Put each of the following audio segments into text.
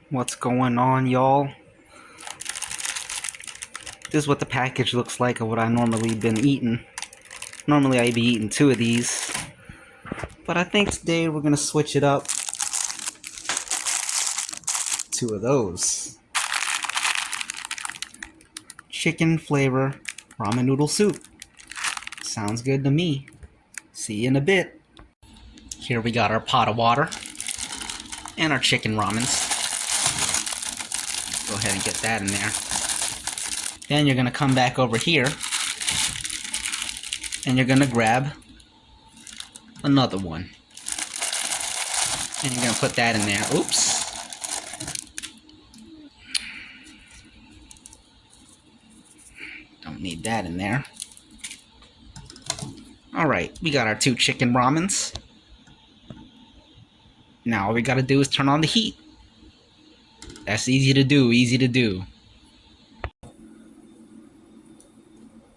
What's going on, y'all? This is what the package looks like of what I normally been eating. Normally I'd be eating 2 of these, but I think today we're gonna switch it up. 2 of those. Chicken flavor ramen noodle soup. Sounds good to me. See you in a bit. Here we got our pot of water and our chicken ramens. Go ahead and get that in there. Then you're gonna come back over here and you're gonna grab another one. And you're gonna put that in there. Oops. Don't need that in there. Alright, we got our 2 chicken ramens. Now all we gotta do is turn on the heat. That's easy to do, easy to do.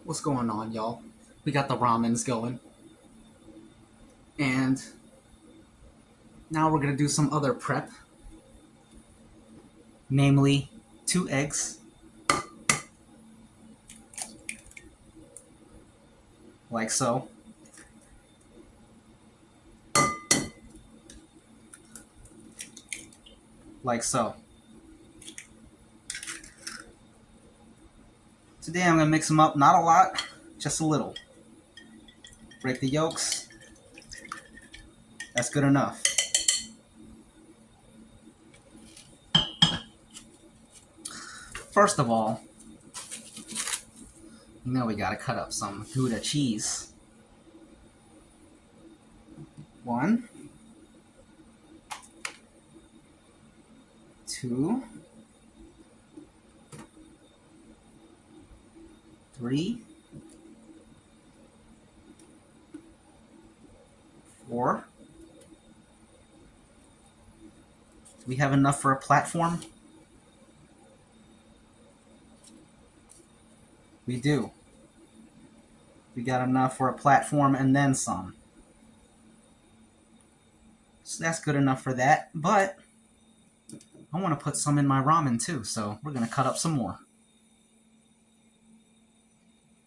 What's going on, y'all? We got the ramens going. And now we're gonna do some other prep. Namely, 2 eggs. Like so. Like so. Today I'm gonna mix them up, not a lot, just a little. Break the yolks. That's good enough. First of all, you know we gotta cut up some Gouda cheese. 1, 2, 3, 4. Do we have enough for a platform? We do. We got enough for a platform and then some. So that's good enough for that, but I want to put some in my ramen too, so we're going to cut up some more.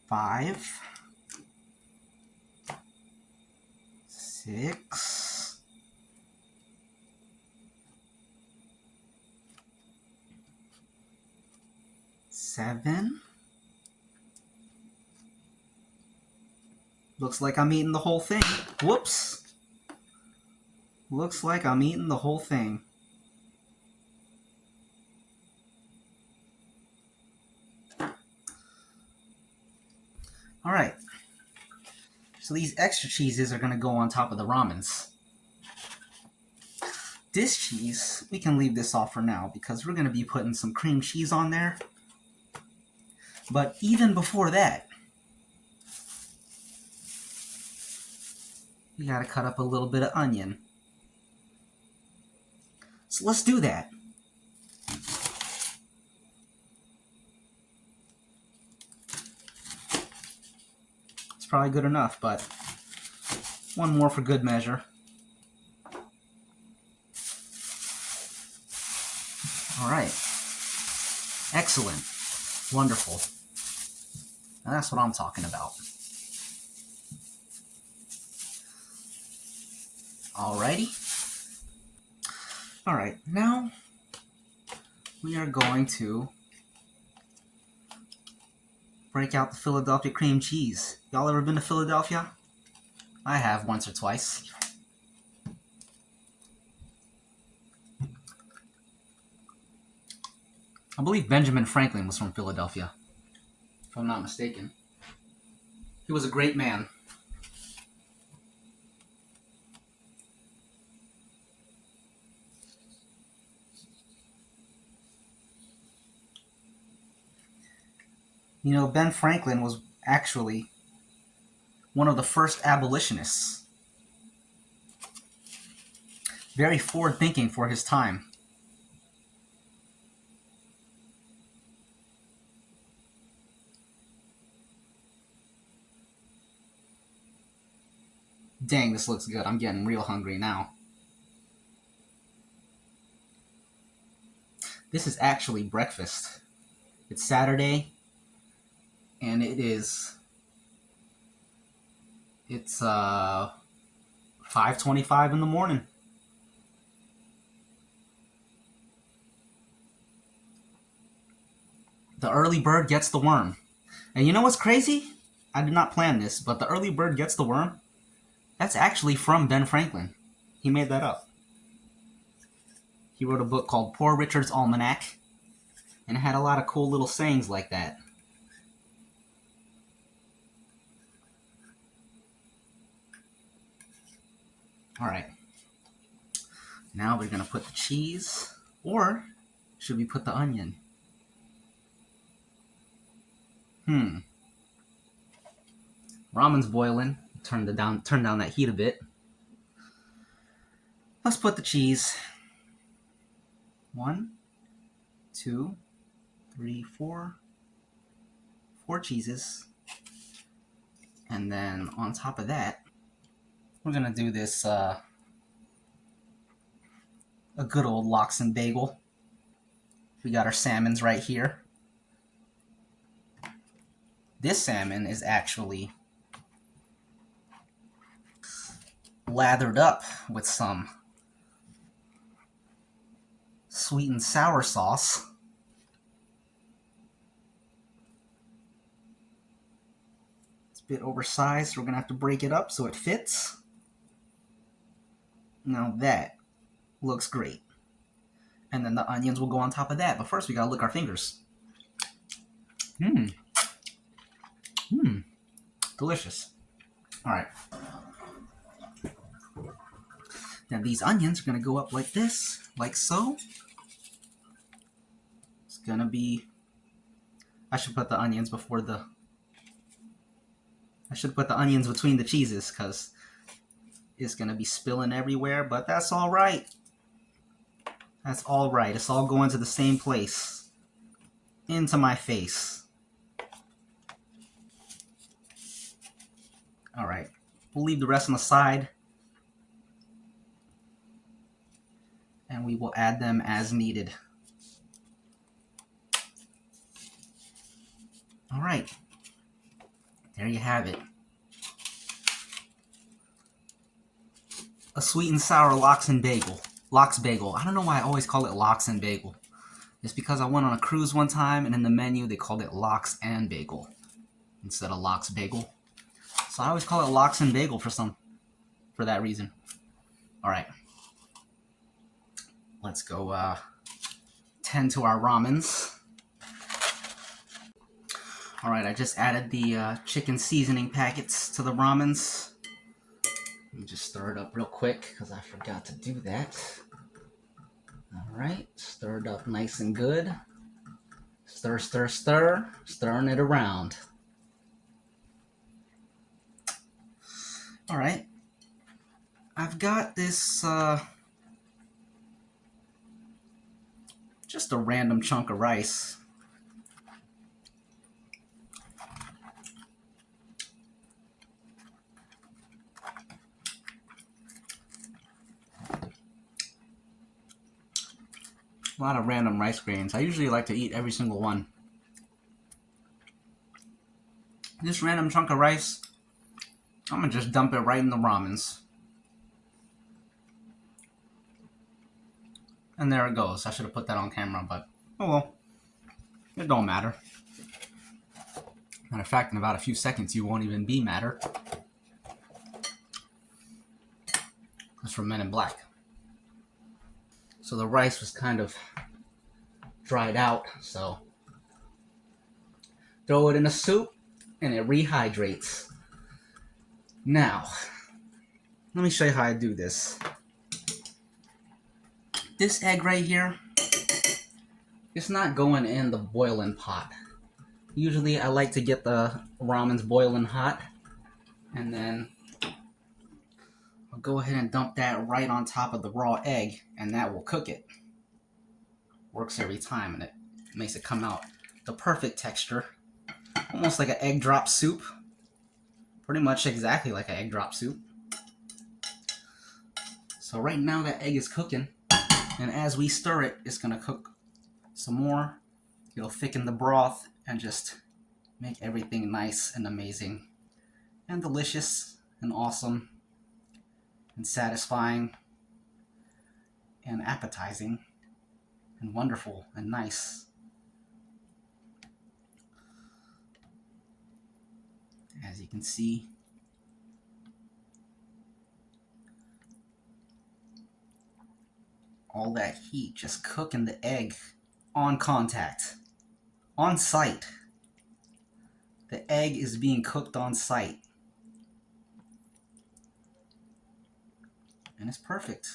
5, 6, 7. Looks like I'm eating the whole thing. Whoops. Looks like I'm eating the whole thing. Alright. So these extra cheeses are going to go on top of the ramens. This cheese, we can leave this off for now because we're going to be putting some cream cheese on there. But even before that, you got to cut up a little bit of onion. So let's do that. It's probably good enough, but one more for good measure. All right. Excellent. Wonderful. Now that's what I'm talking about. Alrighty. Alright, now we are going to break out the Philadelphia cream cheese. Y'all ever been to Philadelphia? I have once or twice. I believe Benjamin Franklin was from Philadelphia, if I'm not mistaken. He was a great man. You know, Ben Franklin was actually one of the first abolitionists. Very forward-thinking for his time. Dang, this looks good. I'm getting real hungry now. This is actually breakfast. It's Saturday, and it's 5:25 in the morning. The early bird gets the worm. And you know what's crazy? I did not plan this, but the early bird gets the worm. That's actually from Ben Franklin. He made that up. He wrote a book called Poor Richard's Almanac, and it had a lot of cool little sayings like that. Alright. Now we're going to put the cheese, or should we put the onion? Ramen's boiling. Turn down that heat a bit. Let's put the cheese. 1, 2, 3, 4. 4 cheeses. And then on top of that, we're going to do this, a good old Lox Bagel. We got our salmons right here. This salmon is actually lathered up with some sweet and sour sauce. It's a bit oversized, so we're going to have to break it up so it fits. Now that looks great. And then the onions will go on top of that. But first we gotta lick our fingers. Delicious. Alright. Now these onions are gonna go up like this, like so. It's gonna be... I should put the onions between the cheeses, because it's gonna be spilling everywhere, but that's alright. That's alright. It's all going to the same place. Into my face. Alright. We'll leave the rest on the side. And we will add them as needed. Alright. There you have it. A sweet and sour Lox Bagel. Lox Bagel. I don't know why I always call it Lox and Bagel. It's because I went on a cruise one time, and in the menu they called it Lox and Bagel instead of Lox Bagel. So I always call it Lox and Bagel for that reason. All right, let's go tend to our ramens. All right, I just added the chicken seasoning packets to the ramens. Let me just stir it up real quick because I forgot to do that. Alright, stir it up nice and good. Stir, stir, stir. Stirring it around. Alright. I've got this, just a random chunk of rice. A lot of random rice grains. I usually like to eat every single one. This random chunk of rice, I'm gonna just dump it right in the ramens. And there it goes. I should have put that on camera, but oh well. It don't matter. Matter of fact, in about a few seconds, you won't even be matter. That's from Men in Black. So the rice was kind of dried out, so throw it in a soup and it rehydrates. Now, let me show you how I do this. This egg right here, it's not going in the boiling pot. Usually I like to get the ramens boiling hot, and then I'll go ahead and dump that right on top of the raw egg, and that will cook it. Works every time, and it makes it come out the perfect texture. Almost like an egg drop soup. Pretty much exactly like an egg drop soup. So right now that egg is cooking, and as we stir it, it's gonna cook some more. It'll thicken the broth and just make everything nice and amazing and delicious and awesome and satisfying and appetizing and wonderful and nice. As you can see, all that heat just cooking the egg on contact, on site. The egg is being cooked on site. And it's perfect.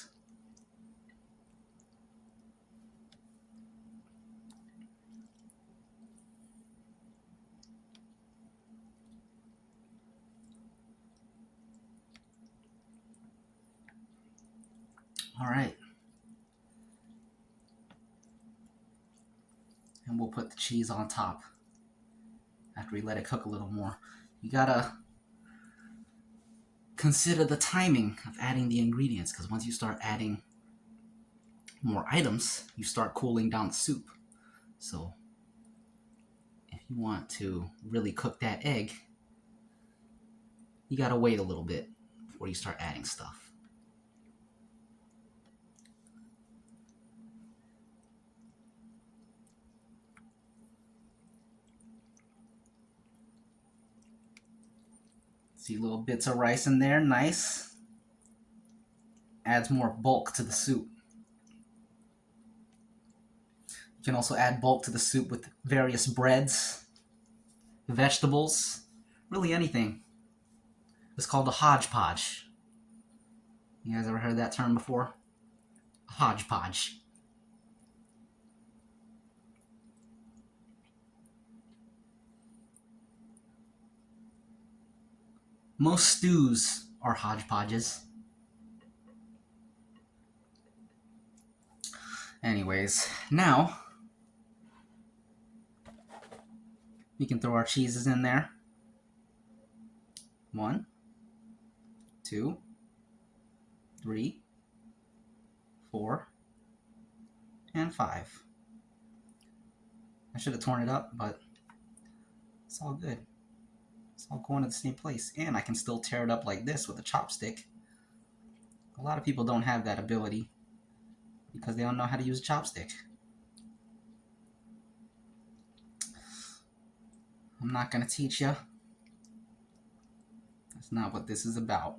All right. And we'll put the cheese on top after we let it cook a little more. You gotta consider the timing of adding the ingredients, because once you start adding more items, you start cooling down the soup. So if you want to really cook that egg, you gotta wait a little bit before you start adding stuff. See little bits of rice in there, nice. Adds more bulk to the soup. You can also add bulk to the soup with various breads, vegetables, really anything. It's called a hodgepodge. You guys ever heard that term before? A hodgepodge. Most stews are hodgepodges. Anyways, now we can throw our cheeses in there. 1, 2, 3, 4, and 5. I should have torn it up, but it's all good. It's all going to the same place. And I can still tear it up like this with a chopstick. A lot of people don't have that ability because they don't know how to use a chopstick. I'm not going to teach you. That's not what this is about.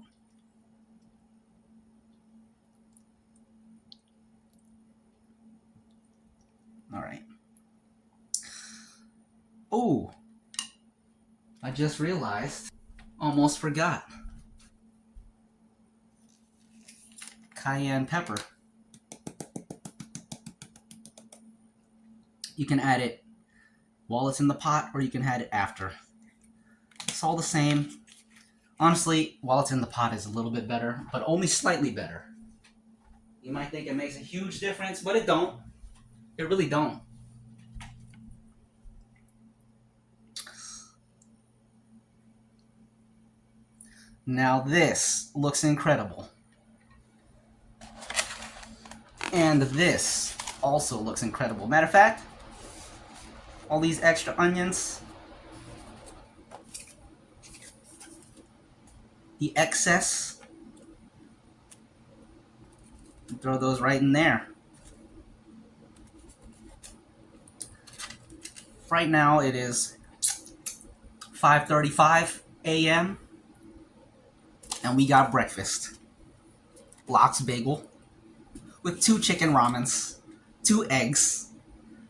All right. Oh, I just realized, almost forgot. Cayenne pepper. You can add it while it's in the pot, or you can add it after. It's all the same. Honestly, while it's in the pot is a little bit better, but only slightly better. You might think it makes a huge difference, but it don't. It really don't. Now this looks incredible. And this also looks incredible. Matter of fact, all these extra onions, the excess, throw those right in there. Right now it is 5:35 a.m. and we got breakfast. Lox Bagel with 2 chicken ramens, 2 eggs,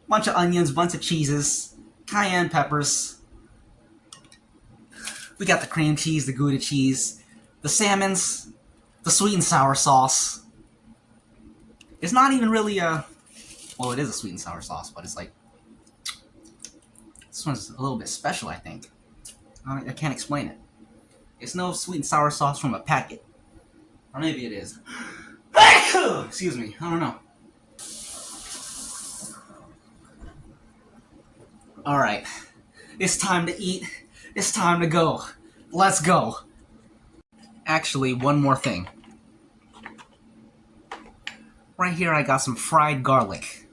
bunch of onions, bunch of cheeses, cayenne peppers. We got the cream cheese, the Gouda cheese, the salmons, the sweet and sour sauce. It's not even really a... Well, it is a sweet and sour sauce, but it's like... This one's a little bit special, I think. I can't explain it. It's no sweet and sour sauce from a packet. Or maybe it is. Excuse me, I don't know. Alright. It's time to eat. It's time to go. Let's go. Actually, one more thing. Right here I got some fried garlic.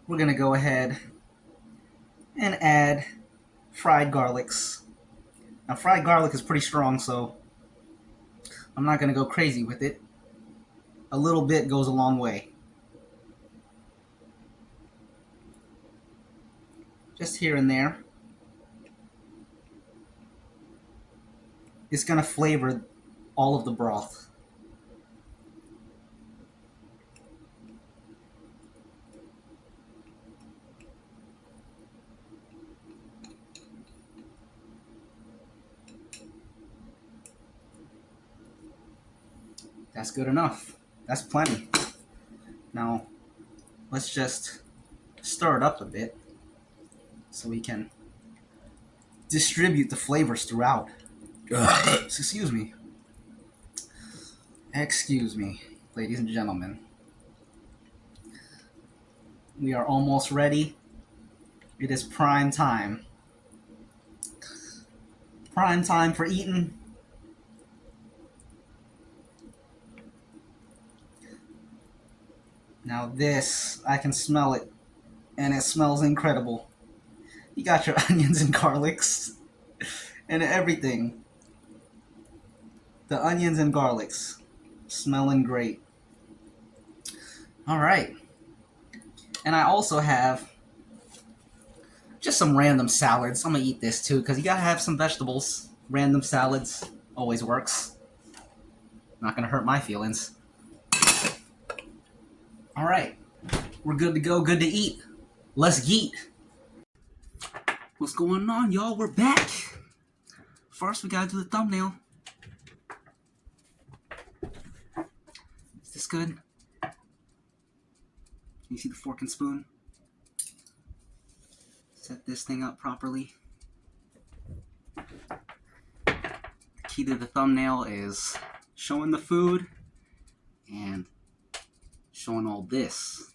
we're gonna go ahead and add fried garlics. Now, fried garlic is pretty strong, so I'm not gonna go crazy with it. A little bit goes a long way. Just here and there. It's gonna flavor all of the broth. That's good enough. That's plenty. Now, let's just stir it up a bit so we can distribute the flavors throughout. Excuse me. Excuse me, ladies and gentlemen. We are almost ready. It is prime time. Prime time for eating. Now this, I can smell it, and it smells incredible. You got your onions and garlics, and everything. The onions and garlics, smelling great. All right. And I also have just some random salads. I'm gonna eat this too, because you gotta have some vegetables. Random salads always works. Not gonna hurt my feelings. All right, we're good to go, good to eat. Let's yeet. What's going on, y'all? We're back. First, we gotta do the thumbnail. Is this good? Can you see the fork and spoon? Set this thing up properly. The key to the thumbnail is showing the food and showing all this.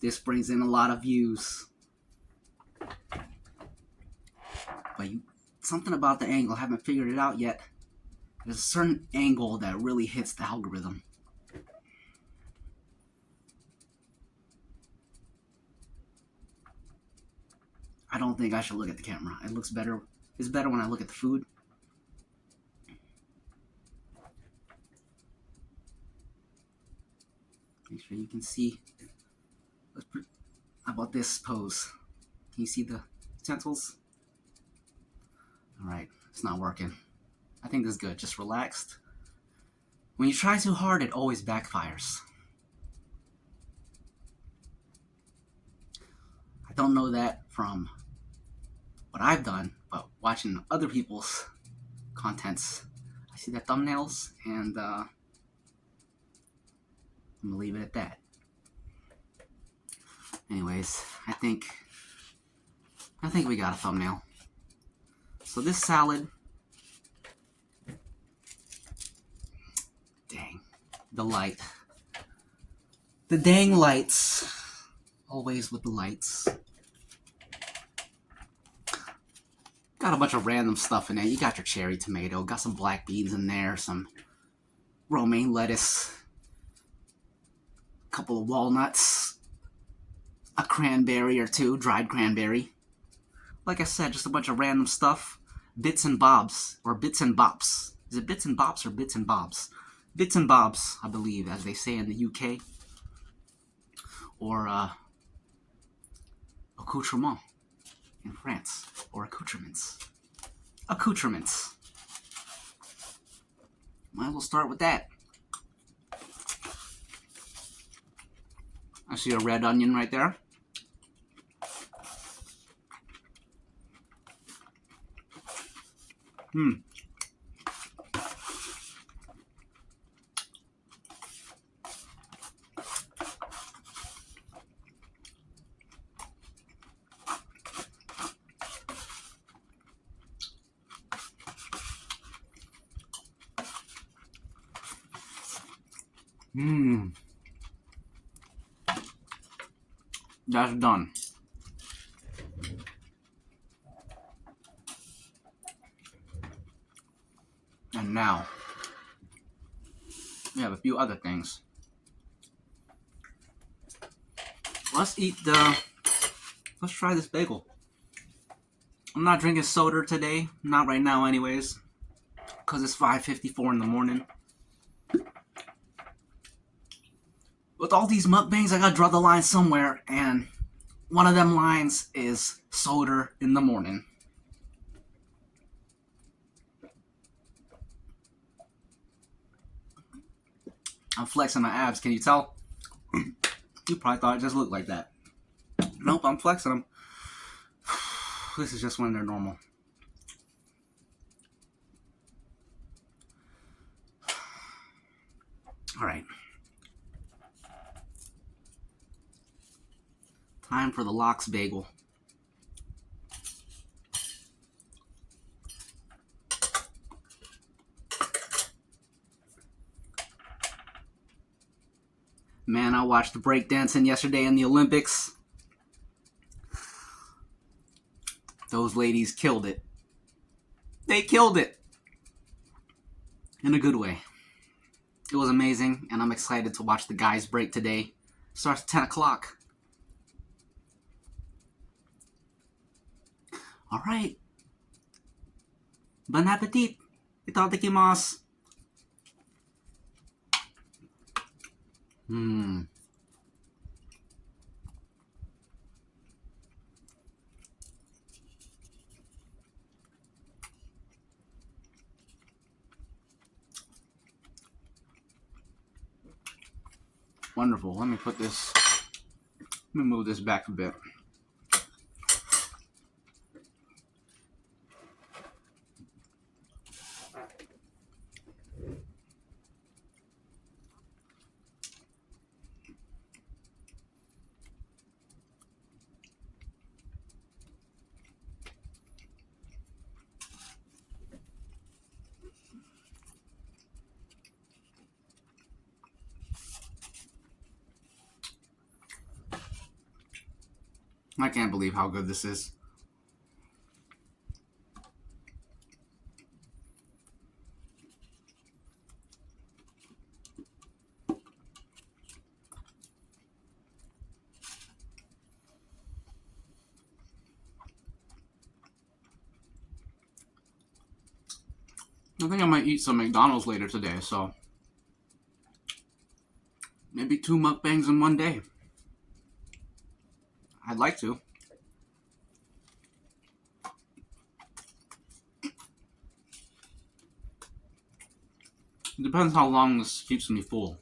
This brings in a lot of views. But something about the angle, I haven't figured it out yet. There's a certain angle that really hits the algorithm. I don't think I should look at the camera. It looks better. It's better when I look at the food. Make sure you can see. How about this pose? Can you see the utensils? Alright, it's not working. I think this is good. Just relaxed. When you try too hard, it always backfires. I don't know that from what I've done, but watching other people's contents, I see their thumbnails, and I'm gonna leave it at that. Anyways, I think we got a thumbnail. So this salad, dang, the light, the dang lights, always with the lights. Got a bunch of random stuff in there. You got your cherry tomato, got some black beans in there, some romaine lettuce, a couple of walnuts, a cranberry or two, dried cranberry. Like I said, just a bunch of random stuff. Bits and bobs, or bits and bops. Is it bits and bops or bits and bobs? Bits and bobs, I believe, as they say in the UK. Or accoutrement in France. Or accoutrements. Accoutrements. Might as well start with that. I see a red onion right there. That's done. And now, we have a few other things. Let's eat the Let's try this bagel. I'm not drinking soda today. Not right now anyways. Because it's 5:54 in the morning. With all these mukbangs, I gotta draw the line somewhere. And one of them lines is soda in the morning. I'm flexing my abs. Can you tell? You probably thought it just looked like that. Nope, I'm flexing them. This is just when they're normal. Alright. Time for the Lox Bagel. Man, I watched the breakdancing yesterday in the Olympics. Those ladies killed it. They killed it. In a good way. It was amazing, and I'm excited to watch the guys break today. It starts at 10 o'clock. Alright. Bon appetit. Itadakimasu. Wonderful. Let me move this back a bit. I can't believe how good this is. I think I might eat some McDonald's later today, so maybe 2 mukbangs in one day. I'd like to. It depends how long this keeps me full.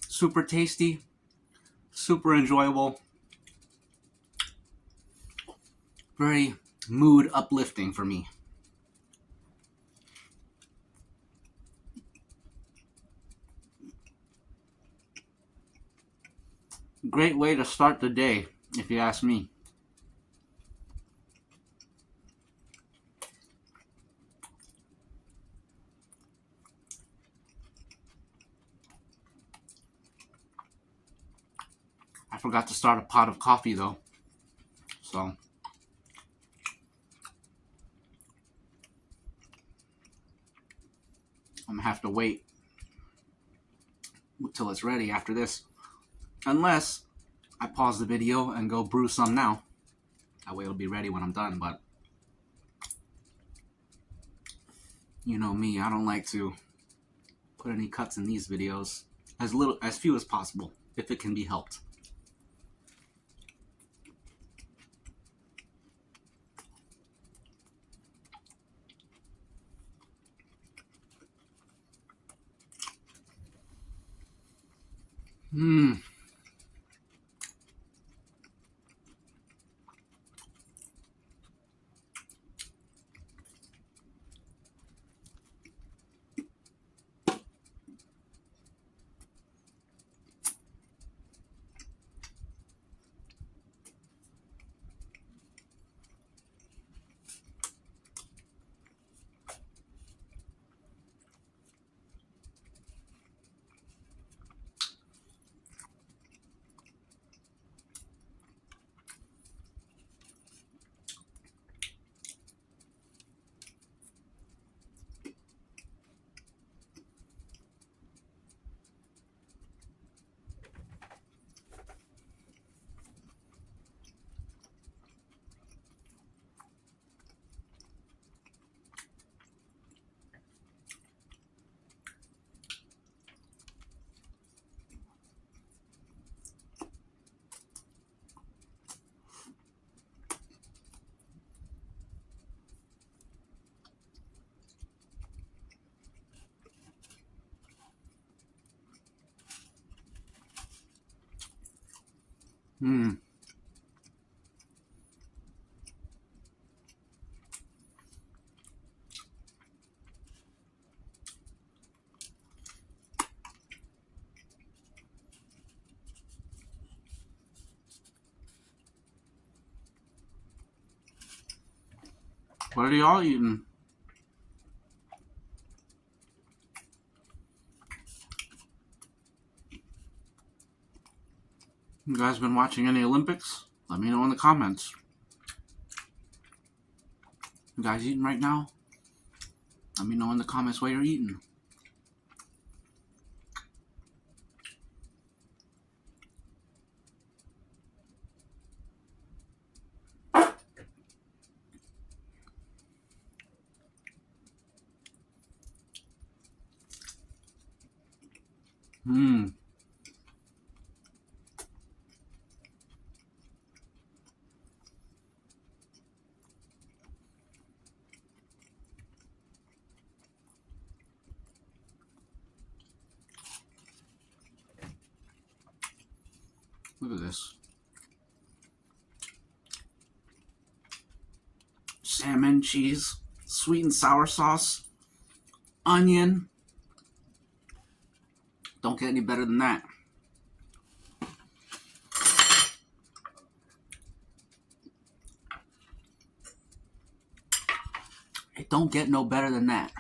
Super tasty, super enjoyable, very mood uplifting for me. Great way to start the day, if you ask me. I forgot to start a pot of coffee though, so I'm gonna have to wait until it's ready after this. Unless I pause the video and go brew some now. That way it'll be ready when I'm done, but you know me, I don't like to put any cuts in these videos. As few as possible, if it can be helped. Mmm. Mmm. What are y'all eating? You guys been watching any Olympics? Let me know in the comments. You guys eating right now? Let me know in the comments what you're eating. Mmm. Look at this. Salmon, cheese, sweet and sour sauce, onion. Don't get any better than that. It don't get no better than that.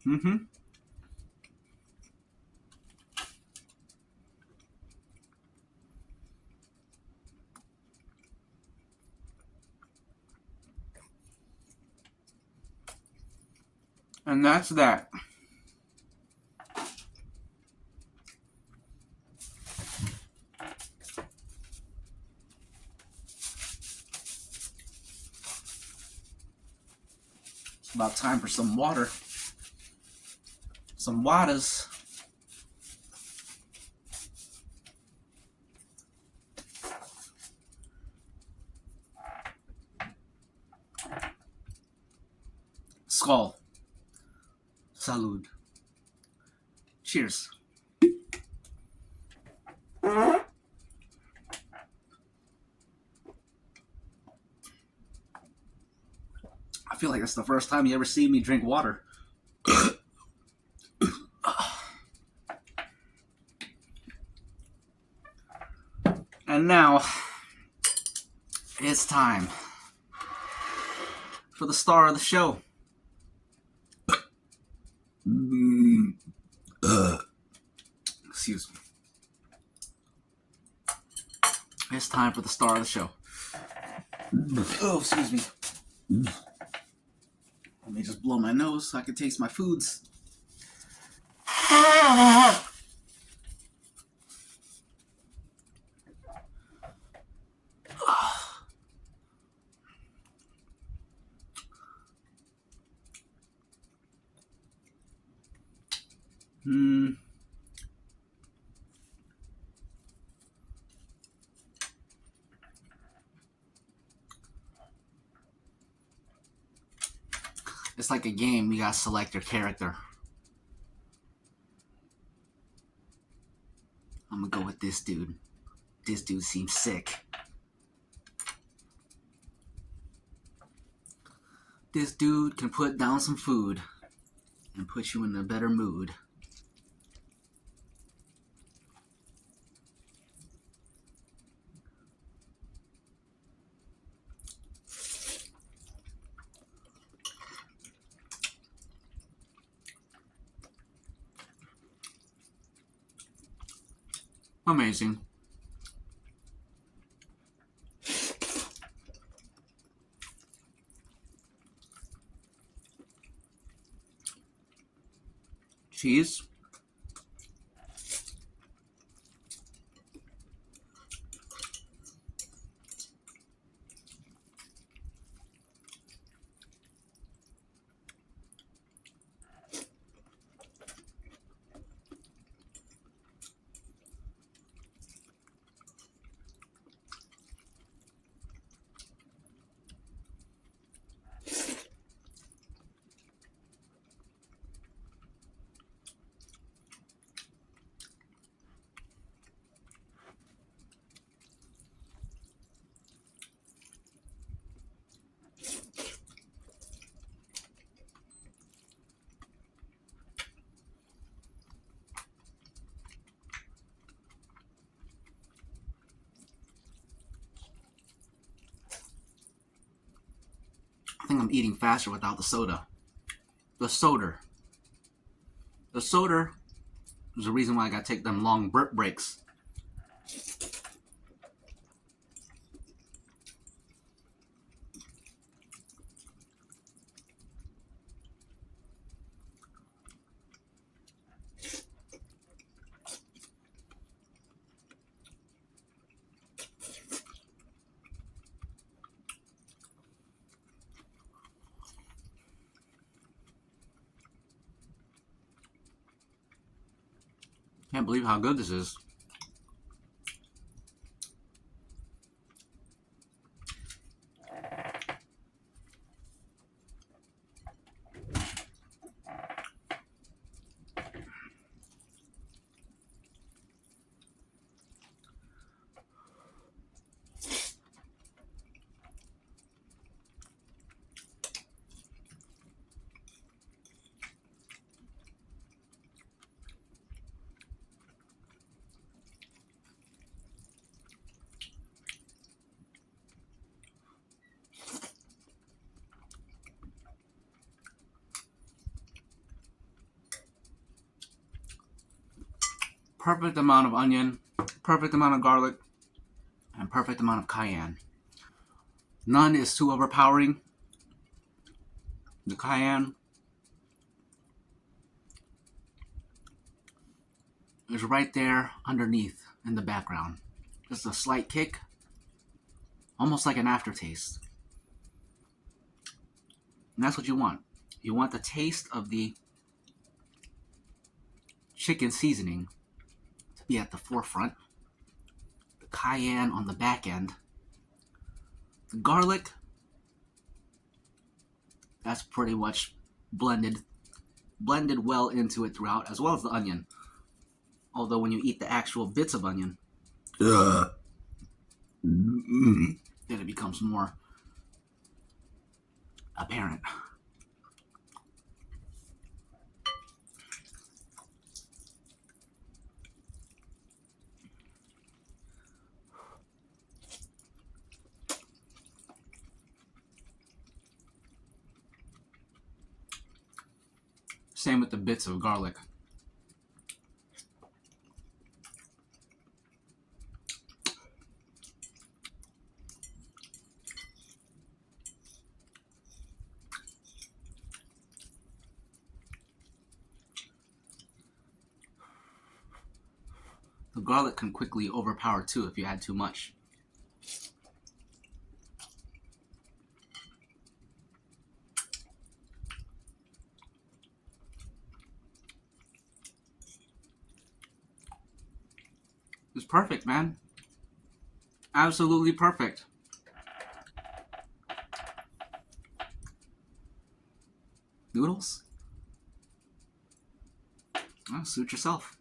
Mm-hmm. And that's that. It's about time for some water. Some waters. Skull. Salud. Cheers. feel like that's the first time you ever see me drink water. And now, it's time for the star of the show. Excuse me. It's time for the star of the show. Oh, excuse me. Let me just blow my nose so I can taste my foods. It's like a game. You gotta select your character. I'm gonna go with this dude. This dude seems sick. This dude can put down some food and put you in a better mood. Amazing. Cheese. I think I'm eating faster without the soda. The soda is the reason why I gotta take them long burp breaks. Can't believe how good this is. Perfect amount of onion, perfect amount of garlic, and perfect amount of cayenne. None is too overpowering. The cayenne is right there underneath in the background. Just a slight kick, almost like an aftertaste. And that's what you want. You want the taste of the chicken seasoning to be at the forefront. The cayenne on the back end. The garlic, that's pretty much blended well into it throughout, as well as the onion. Although when you eat the actual bits of onion, then it becomes more apparent. Same with the bits of garlic. The garlic can quickly overpower too if you add too much. It's perfect, man. Absolutely perfect. Noodles? Well, suit yourself.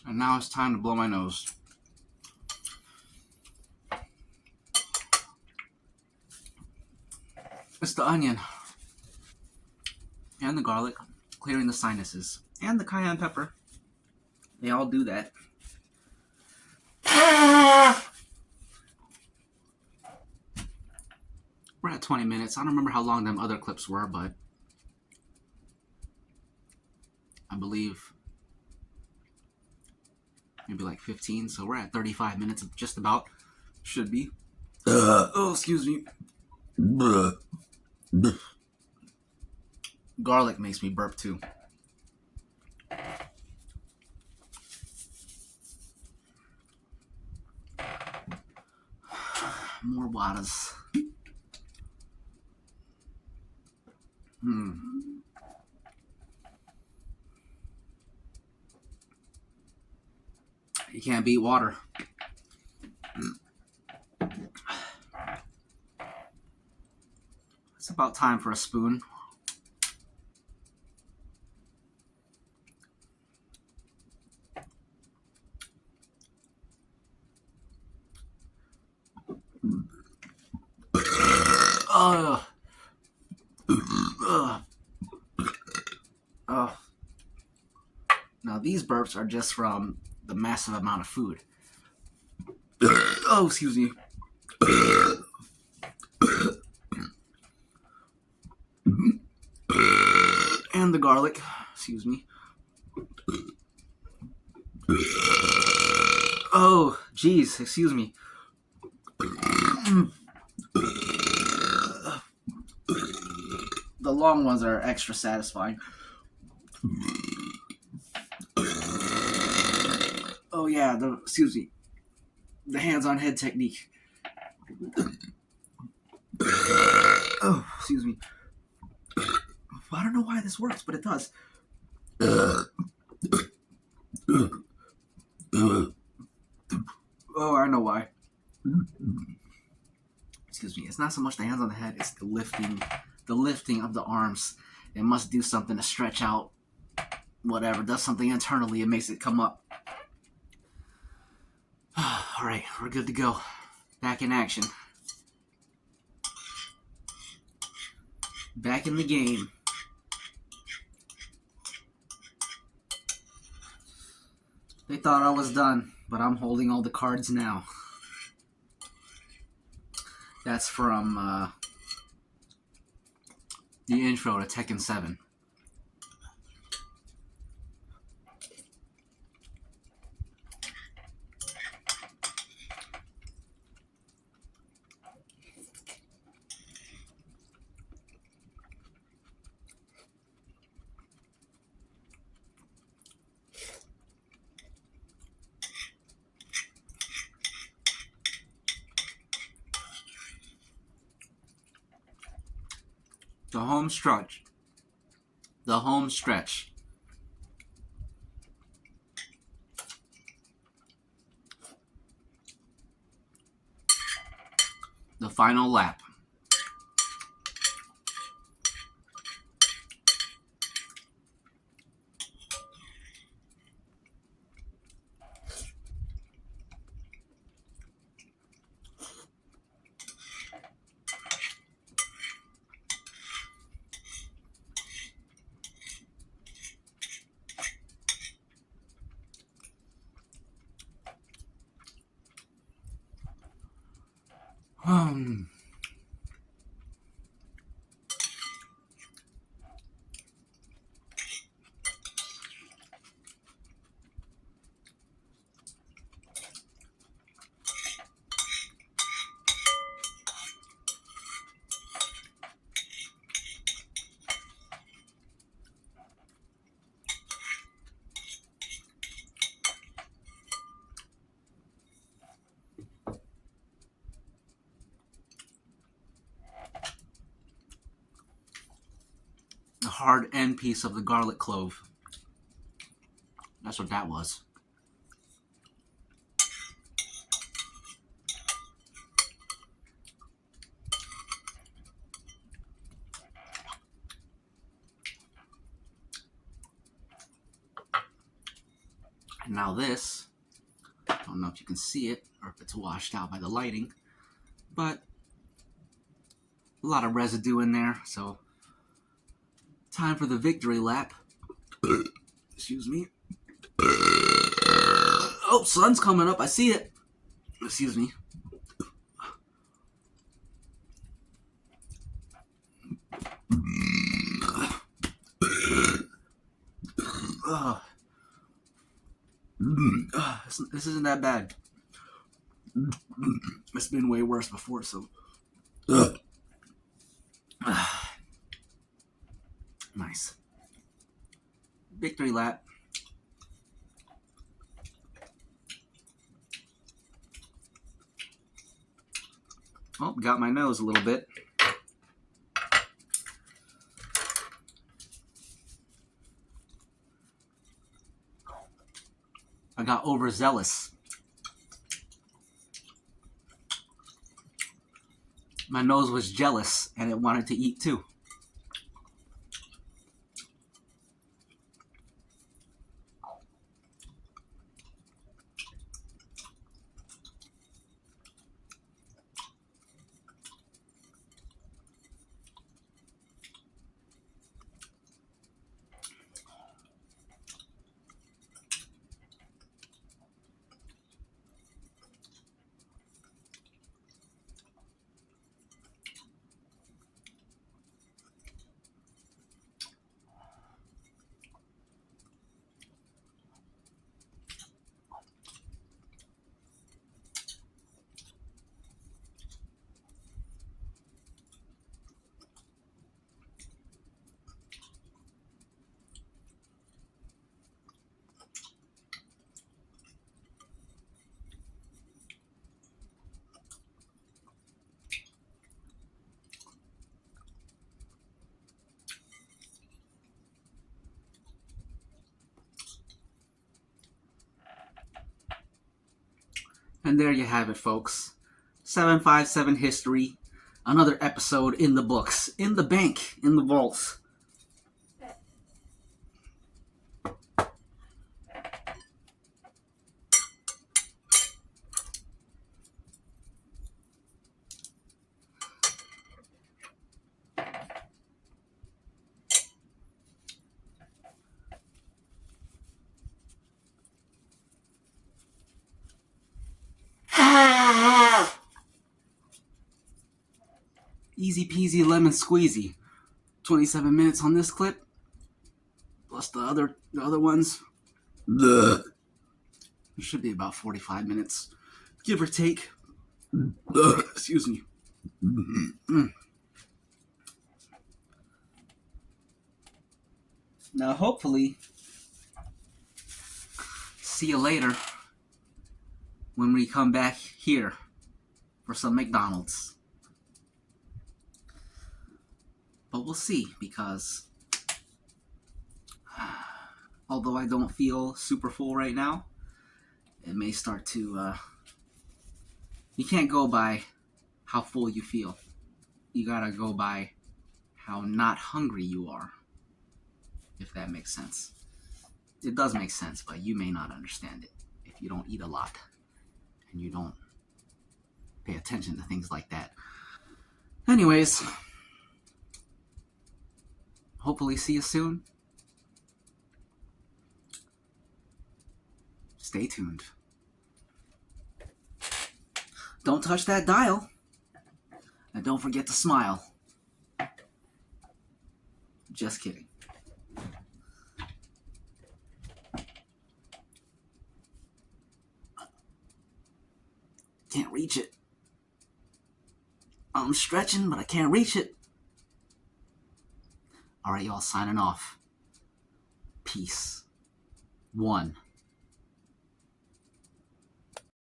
And now it's time to blow my nose. It's the onion and the garlic clearing the sinuses, and the cayenne pepper. They all do that. We're at 20 minutes. I don't remember how long them other clips were, but I believe maybe like 15. So we're at 35 minutes, just about. Should be. Oh, excuse me. Garlic makes me burp too. More waters. You can't beat water. It's about time for a spoon. Now these burps are just from the massive amount of food. Oh, excuse me. And the garlic. Excuse me. Oh, geez. Excuse me. The long ones are extra satisfying. Oh yeah, excuse me. The hands-on head technique. Oh, excuse me. I don't know why this works, but it does. Oh, I know why. Excuse me. It's not so much the hands on the head, it's the lifting of the arms. It must do something to stretch out, whatever, does something internally, it makes it come up. All right, we're good to go. Back in action. Back in the game. They thought I was done, but I'm holding all the cards now. That's from the intro to Tekken 7. The home stretch. The home stretch. The final lap. Um, the hard end piece of the garlic clove. That's what that was. And now this, I don't know if you can see it or if it's washed out by the lighting, but a lot of residue in there, so time for the victory lap. Excuse me. Oh, sun's coming up. I see it. Excuse me. This isn't that bad. It's been way worse before, so. Nice. Victory lap. Oh, got my nose a little bit. I got overzealous. My nose was jealous and it wanted to eat too. And there you have it, folks. 757 history. Another episode in the books, in the bank, in the vaults. Easy peasy lemon squeezy. 27 minutes on this clip, plus the other ones. It should be about 45 minutes, give or take. Excuse me. Now, hopefully, see you later when we come back here for some McDonald's. But we'll see, because although I don't feel super full right now, it may start to, you can't go by how full you feel. You gotta go by how not hungry you are, if that makes sense. It does make sense, but you may not understand it if you don't eat a lot and you don't pay attention to things like that. Anyways, hopefully see you soon. Stay tuned. Don't touch that dial. And don't forget to smile. Just kidding. Can't reach it. I'm stretching, but I can't reach it. Alright, y'all, signing off. Peace. 1.